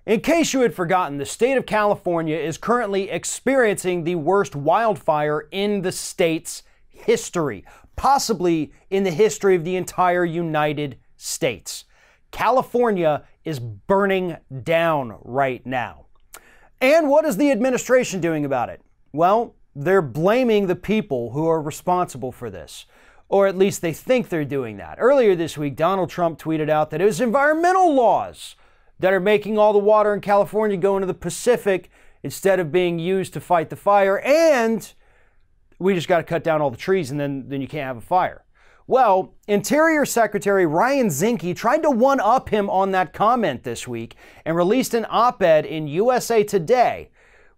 In case you had forgotten, the state of California is currently experiencing the worst wildfire in the state's history, possibly in the history of the entire United States. California is burning down right now. And what is the administration doing about it? Well, they're blaming the people who are responsible for this, or at least they think they're doing that. Earlier this week, Donald Trump tweeted out that it was environmental laws that are making all the water in California go into the Pacific instead of being used to fight the fire, and we just got to cut down all the trees and then you can't have a fire. Well, Interior Secretary Ryan Zinke tried to one-up him on that comment this week and released an op-ed in USA Today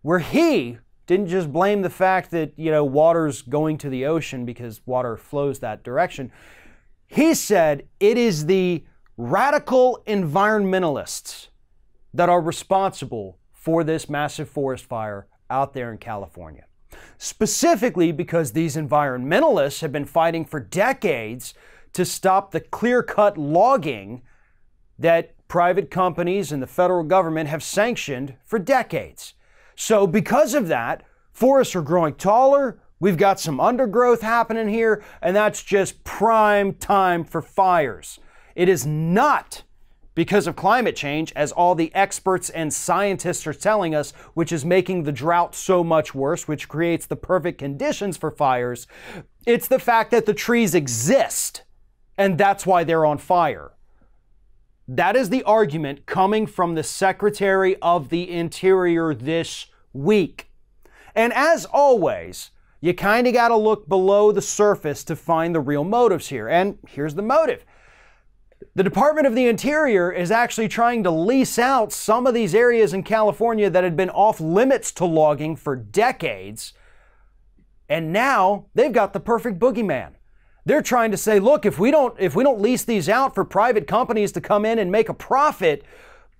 where he didn't just blame the fact that, water's going to the ocean because water flows that direction. He said it is the radical environmentalists that are responsible for this massive forest fire out there in California. Specifically because these environmentalists have been fighting for decades to stop the clear-cut logging that private companies and the federal government have sanctioned for decades. So because of that, forests are growing taller, we've got some undergrowth happening here, and that's just prime time for fires. It is not because of climate change, as all the experts and scientists are telling us, which is making the drought so much worse, which creates the perfect conditions for fires. It's the fact that the trees exist, and that's why they're on fire. That is the argument coming from the Secretary of the Interior this week. And as always, you kind of got to look below the surface to find the real motives here. And here's the motive. The Department of the Interior is actually trying to lease out some of these areas in California that had been off limits to logging for decades. And now they've got the perfect boogeyman. They're trying to say, look, if we don't lease these out for private companies to come in and make a profit,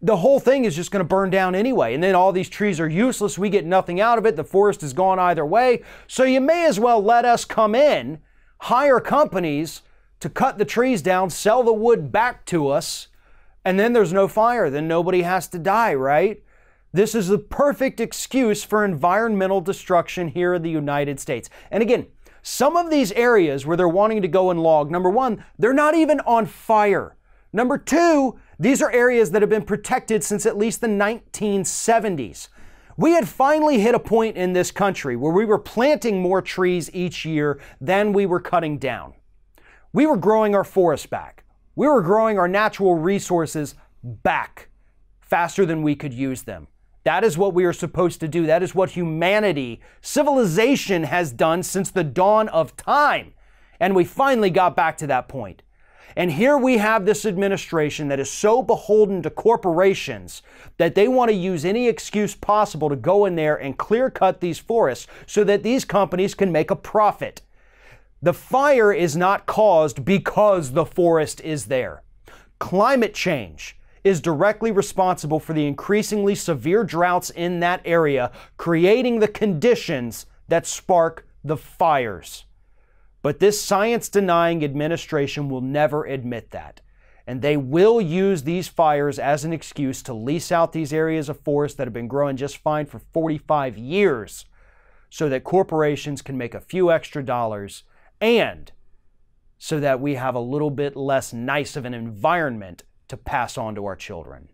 the whole thing is just going to burn down anyway. And then all these trees are useless. We get nothing out of it. The forest is gone either way. So you may as well let us come in, hire companies to cut the trees down, sell the wood back to us, and then there's no fire. Then nobody has to die, right? This is the perfect excuse for environmental destruction here in the United States. And again, some of these areas where they're wanting to go and log, number one, they're not even on fire. Number two, these are areas that have been protected since at least the 1970s. We had finally hit a point in this country where we were planting more trees each year than we were cutting down. We were growing our forests back. We were growing our natural resources back faster than we could use them. That is what we are supposed to do. That is what humanity, civilization has done since the dawn of time. And we finally got back to that point. And here we have this administration that is so beholden to corporations that they want to use any excuse possible to go in there and clear cut these forests so that these companies can make a profit. The fire is not caused because the forest is there. Climate change is directly responsible for the increasingly severe droughts in that area, creating the conditions that spark the fires. But this science-denying administration will never admit that. And they will use these fires as an excuse to lease out these areas of forest that have been growing just fine for 45 years so that corporations can make a few extra dollars and so that we have a little bit less nice of an environment to pass on to our children.